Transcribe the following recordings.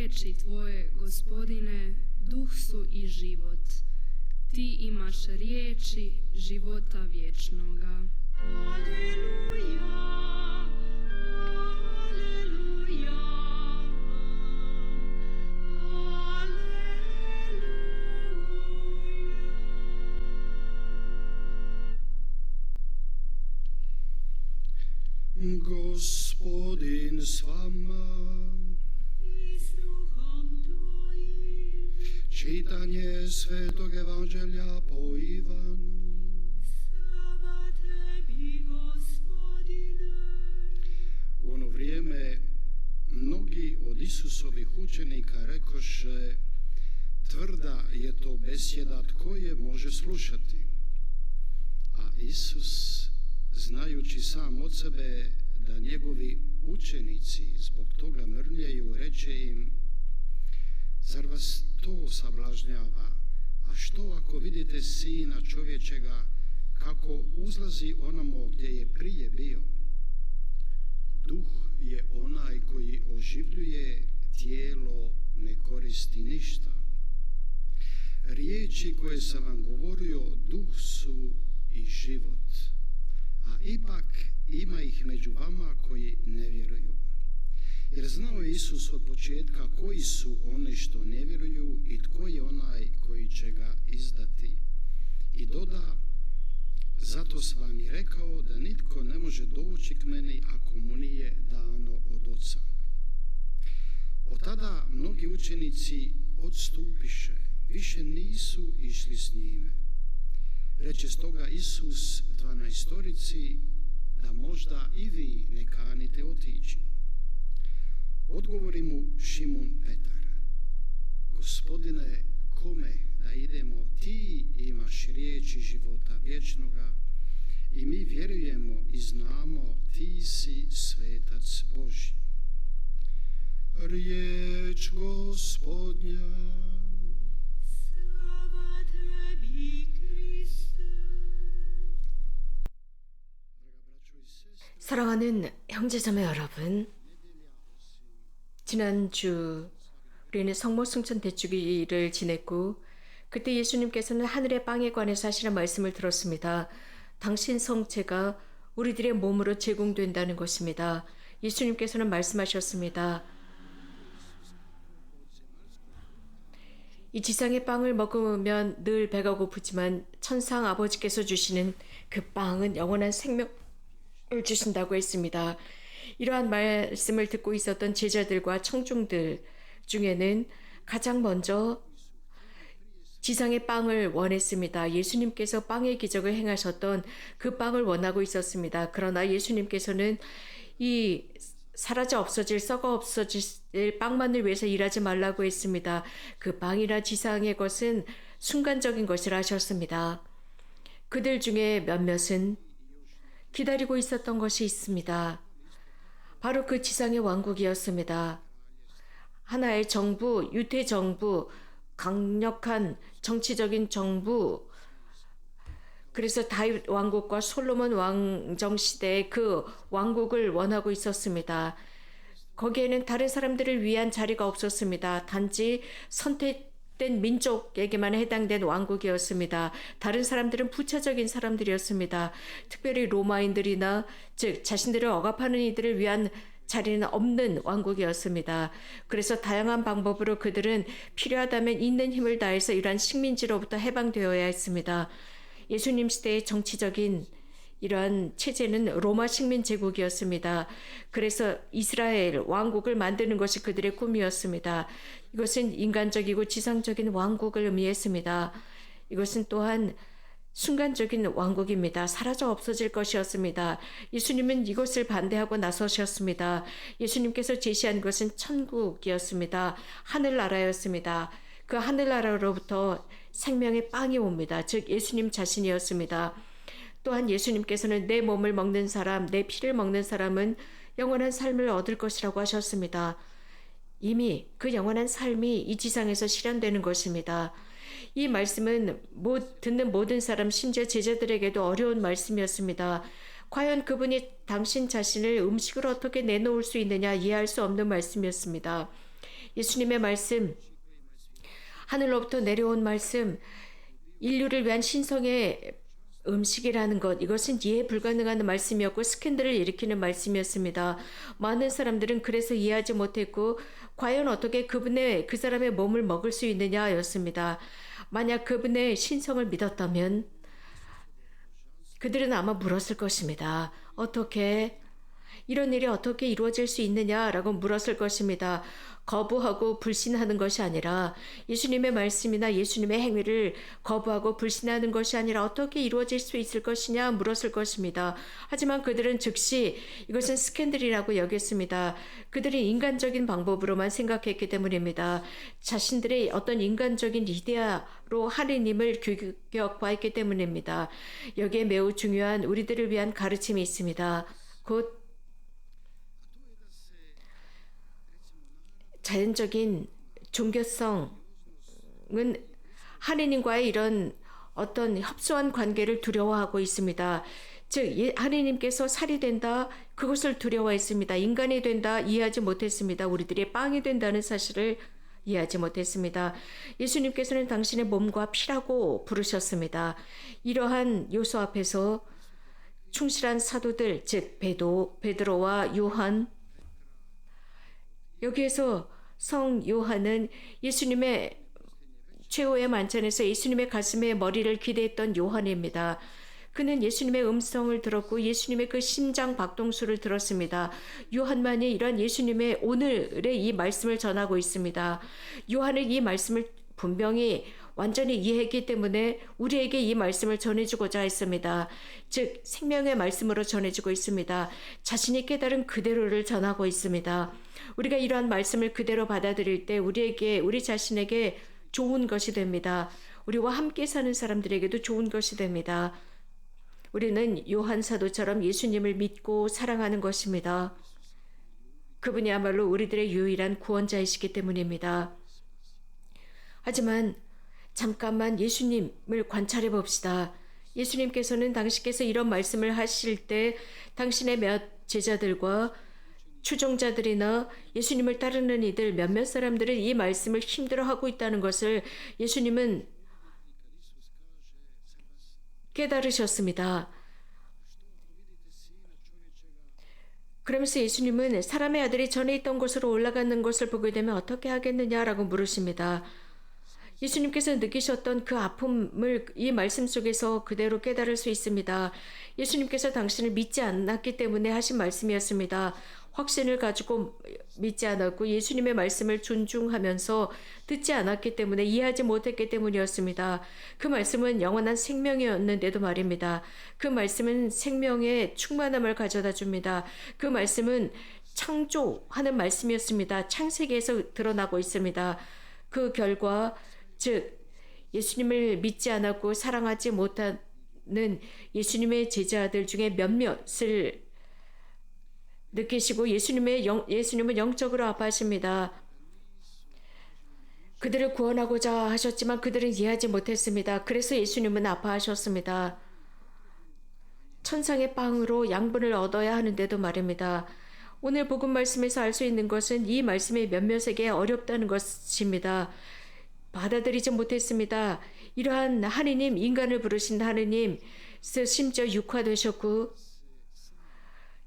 riječi tvoje, Gospodine, duh su i život. Ti imaš riječi života vječnoga. Aleluja, aleluja, aleluja. Gospodin s vama. Čitanje Svetog Evanđelja po Ivanu. Slava tebi, Gospodine. U ono vrijeme mnogi od Isusovih učenika rekoše: tvrda je to besjeda, tko je može slušati? A Isus, znajući sam od sebe da njegovi učenici zbog toga mrmljeju, reče im: zar vas to sablažnjava? A što ako vidite Sina čovječega kako uzlazi onamo gdje je prije bio? Duh je onaj koji oživljuje, tijelo ne koristi ništa. Riječi koje sam vam govorio duh su i život, a ipak ima ih među vama koji ne vjeruju. Jer znao je Isus od početka koji su oni što ne vjeruju i tko je onaj koji će ga izdati. I doda: zato sam vam i rekao da nitko ne može doći k meni ako mu nije dano od Oca. Od tada mnogi učenici odstupiše, više nisu išli s njime. Reče stoga Isus 12 da možda i vi ne kanite otići. Odgovori mu Šimun Petar: Gospodine, kome da idemo? Ti imaš riječi života vječnoga i mi vjerujemo i znamo ti si svetac Božji. Riječ Gospodnja. Slava tebi, Kriste. 사랑하는 형제자매 여러분, 지난주 우리는 성모 승천 대축일을 지냈고 그때 예수님께서는 하늘의 빵에 관해서 하시는 말씀을 들었습니다. 당신 성체가 우리들의 몸으로 제공된다는 것입니다. 예수님께서는 말씀하셨습니다. 이 지상의 빵을 먹으면 늘 배가 고프지만 천상 아버지께서 주시는 그 빵은 영원한 생명을 주신다고 했습니다. 이러한 말씀을 듣고 있었던 제자들과 청중들 중에는 가장 먼저 지상의 빵을 원했습니다. 예수님께서 빵의 기적을 행하셨던 그 빵을 원하고 있었습니다. 그러나 예수님께서는 이 사라져 없어질, 썩어 없어질 빵만을 위해서 일하지 말라고 했습니다. 그 빵이나 지상의 것은 순간적인 것이라 하셨습니다. 그들 중에 몇몇은 기다리고 있었던 것이 있습니다. 바로 그 지상의 왕국이었습니다. 하나의 정부, 유태 정부, 강력한 정치적인 정부, 그래서 다윗 왕국과 솔로몬 왕정 시대의 그 왕국을 원하고 있었습니다. 거기에는 다른 사람들을 위한 자리가 없었습니다. 단지 선택된 민족에게만 해당된 왕국이었습니다. 다른 사람들은 부차적인 사람들이었습니다. 특별히 로마인들이나 즉 자신들을 억압하는 이들을 위한 자리는 없는 왕국이었습니다. 그래서 다양한 방법으로 그들은 필요하다면 있는 힘을 다해서 이러한 식민지로부터 해방되어야 했습니다. 예수님 시대의 정치적인 이러한 체제는 로마 식민 제국이었습니다. 그래서 이스라엘 왕국을 만드는 것이 그들의 꿈이었습니다. 이것은 인간적이고 지상적인 왕국을 의미했습니다. 이것은 또한 순간적인 왕국입니다. 사라져 없어질 것이었습니다. 예수님은 이것을 반대하고 나서셨습니다. 예수님께서 제시한 것은 천국이었습니다. 하늘나라였습니다. 그 하늘나라로부터 생명의 빵이 옵니다. 즉 예수님 자신이었습니다. 또한 예수님께서는 내 몸을 먹는 사람, 내 피를 먹는 사람은 영원한 삶을 얻을 것이라고 하셨습니다. 이미 그 영원한 삶이 이 지상에서 실현되는 것입니다. 이 말씀은 듣는 모든 사람, 심지어 제자들에게도 어려운 말씀이었습니다. 과연 그분이 당신 자신을 음식으로 어떻게 내놓을 수 있느냐 이해할 수 없는 말씀이었습니다. 예수님의 말씀, 하늘로부터 내려온 말씀, 인류를 위한 신성의 음식이라는 것, 이것은 이해 불가능한 말씀이었고 스캔들을 일으키는 말씀이었습니다. 많은 사람들은 그래서 이해하지 못했고 과연 어떻게 그 사람의 몸을 먹을 수 있느냐였습니다. 만약 그분의 신성을 믿었다면 그들은 아마 물었을 것입니다. 어떻게 이런 일이 어떻게 이루어질 수 있느냐라고 물었을 것입니다. 거부하고 불신하는 것이 아니라 예수님의 말씀이나 예수님의 행위를 거부하고 불신하는 것이 아니라 어떻게 이루어질 수 있을 것이냐 물었을 것입니다. 하지만 그들은 즉시 이것은 스캔들이라고 여겼습니다. 그들이 인간적인 방법으로만 생각했기 때문입니다. 자신들의 어떤 인간적인 이데아로 하느님을 규격화했기 때문입니다. 여기에 매우 중요한 우리들을 위한 가르침이 있습니다. 곧 자연적인 종교성은 하느님과의 이런 어떤 협소한 관계를 두려워하고 있습니다. 즉 하느님께서 살이 된다 그것을 두려워했습니다. 인간이 된다 이해하지 못했습니다. 우리들이 빵이 된다는 사실을 이해하지 못했습니다. 예수님께서는 당신의 몸과 피라고 부르셨습니다. 이러한 요소 앞에서 충실한 사도들 즉 베드로와 요한, 여기에서 성 요한은 예수님의 최후의 만찬에서 예수님의 가슴에 머리를 기대했던 요한입니다. 그는 예수님의 음성을 들었고 예수님의 그 심장 박동수를 들었습니다. 요한만이 이런 예수님의 오늘의 이 말씀을 전하고 있습니다. 요한은 이 말씀을 분명히 완전히 이해했기 때문에 우리에게 이 말씀을 전해주고자 했습니다. 즉 생명의 말씀으로 전해주고 있습니다. 자신이 깨달은 그대로를 전하고 있습니다. 우리가 이러한 말씀을 그대로 받아들일 때 우리 자신에게 좋은 것이 됩니다. 우리와 함께 사는 사람들에게도 좋은 것이 됩니다. 우리는 요한 사도처럼 예수님을 믿고 사랑하는 것입니다. 그분이야말로 우리들의 유일한 구원자이시기 때문입니다. 하지만 잠깐만 예수님을 관찰해 봅시다. 예수님께서는 당신께서 이런 말씀을 하실 때 당신의 몇 제자들과 추종자들이나 예수님을 따르는 이들 몇몇 사람들은 이 말씀을 힘들어하고 있다는 것을 예수님은 깨달으셨습니다. 그러면서 예수님은 사람의 아들이 전에 있던 곳으로 올라가는 것을 보게 되면 어떻게 하겠느냐라고 물으십니다. 예수님께서 느끼셨던 그 아픔을 이 말씀 속에서 그대로 깨달을 수 있습니다. 예수님께서 당신을 믿지 않았기 때문에 하신 말씀이었습니다. 확신을 가지고 믿지 않았고 예수님의 말씀을 존중하면서 듣지 않았기 때문에 이해하지 못했기 때문이었습니다. 그 말씀은 영원한 생명이었는데도 말입니다. 그 말씀은 생명의 충만함을 가져다 줍니다. 그 말씀은 창조하는 말씀이었습니다. 창세기에서 드러나고 있습니다. 그 결과 즉 예수님을 믿지 않았고 사랑하지 못하는 예수님의 제자들 중에 몇몇을 느끼시고 예수님은 영적으로 아파하십니다. 그들을 구원하고자 하셨지만 그들은 이해하지 못했습니다. 그래서 예수님은 아파하셨습니다. 천상의 빵으로 양분을 얻어야 하는데도 말입니다. 오늘 복음 말씀에서 알 수 있는 것은 이 말씀이 몇몇에게 어렵다는 것입니다. 받아들이지 못했습니다. 이러한 하느님, 인간을 부르신 하느님, 심지어 육화되셨고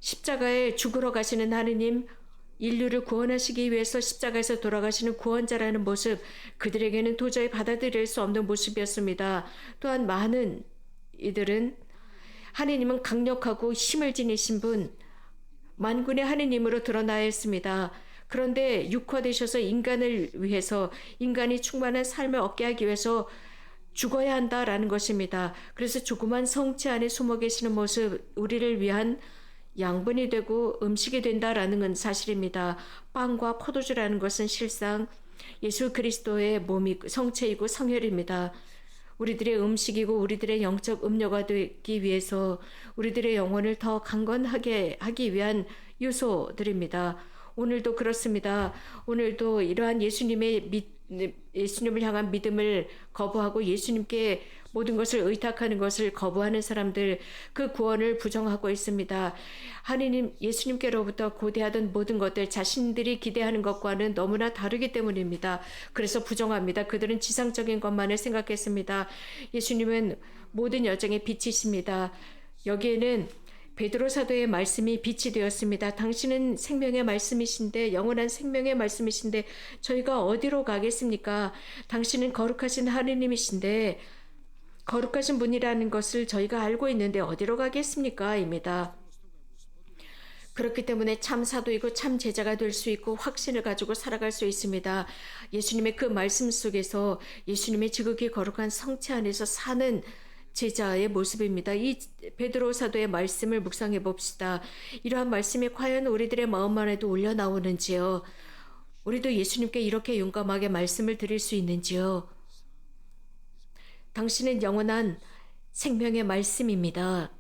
십자가에 죽으러 가시는 하느님, 인류를 구원하시기 위해서 십자가에서 돌아가시는 구원자라는 모습, 그들에게는 도저히 받아들일 수 없는 모습이었습니다. 또한 많은 이들은 하느님은 강력하고 힘을 지니신 분, 만군의 하느님으로 드러나야 했습니다. 그런데 육화되셔서 인간을 위해서 인간이 충만한 삶을 얻게 하기 위해서 죽어야 한다라는 것입니다. 그래서 조그만 성체 안에 숨어 계시는 모습, 우리를 위한 양분이 되고 음식이 된다라는 사실입니다. 빵과 포도주라는 것은 실상 예수 그리스도의 몸이 성체이고 성혈입니다. 우리들의 음식이고 우리들의 영적 음료가 되기 위해서 우리들의 영혼을 더 강건하게 하기 위한 요소들입니다. 오늘도 그렇습니다. 오늘도 이러한 예수님의 예수님을 향한 믿음을 거부하고 예수님께 모든 것을 의탁하는 것을 거부하는 사람들, 그 구원을 부정하고 있습니다. 하느님, 예수님께로부터 고대하던 모든 것들, 자신들이 기대하는 것과는 너무나 다르기 때문입니다. 그래서 부정합니다. 그들은 지상적인 것만을 생각했습니다. 예수님은 모든 여정의 빛이십니다. 여기에는 베드로 사도의 말씀이 빛이 되었습니다. 당신은 생명의 말씀이신데, 영원한 생명의 말씀이신데 저희가 어디로 가겠습니까? 당신은 거룩하신 하느님이신데 거룩하신 분이라는 것을 저희가 알고 있는데 어디로 가겠습니까? 입니다. 그렇기 때문에 참 사도이고 참 제자가 될 수 있고 확신을 가지고 살아갈 수 있습니다. 예수님의 그 말씀 속에서 예수님의 지극히 거룩한 성체 안에서 사는 제자의 모습입니다. 이 베드로 사도의 말씀을 묵상해 봅시다. 이러한 말씀이 과연 우리들의 마음 안에도 올려 나오는지요? 우리도 예수님께 이렇게 용감하게 말씀을 드릴 수 있는지요? 당신은 영원한 생명의 말씀입니다.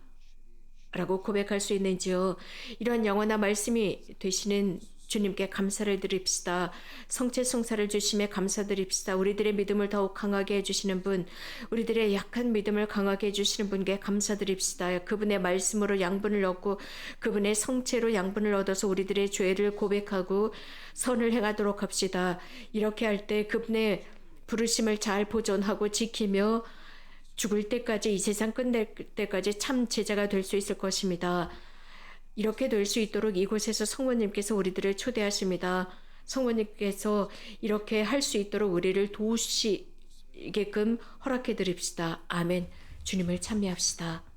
라고 고백할 수 있는지요? 이러한 영원한 말씀이 되시는 주님께 감사를 드립시다. 성체 성사를 주심에 감사드립시다. 우리들의 믿음을 더욱 강하게 해주시는 분, 우리들의 약한 믿음을 강하게 해주시는 분께 감사드립시다. 그분의 말씀으로 양분을 얻고 그분의 성체로 양분을 얻어서 우리들의 죄를 고백하고 선을 행하도록 합시다. 이렇게 할 때 그분의 부르심을 잘 보존하고 지키며 죽을 때까지, 이 세상 끝낼 때까지 참 제자가 될 수 있을 것입니다. 이렇게 될 수 있도록 이곳에서 성모님께서 우리들을 초대하십니다. 성모님께서 이렇게 할 수 있도록 우리를 도우시게끔 허락해 드립시다. 아멘. 주님을 찬미합시다.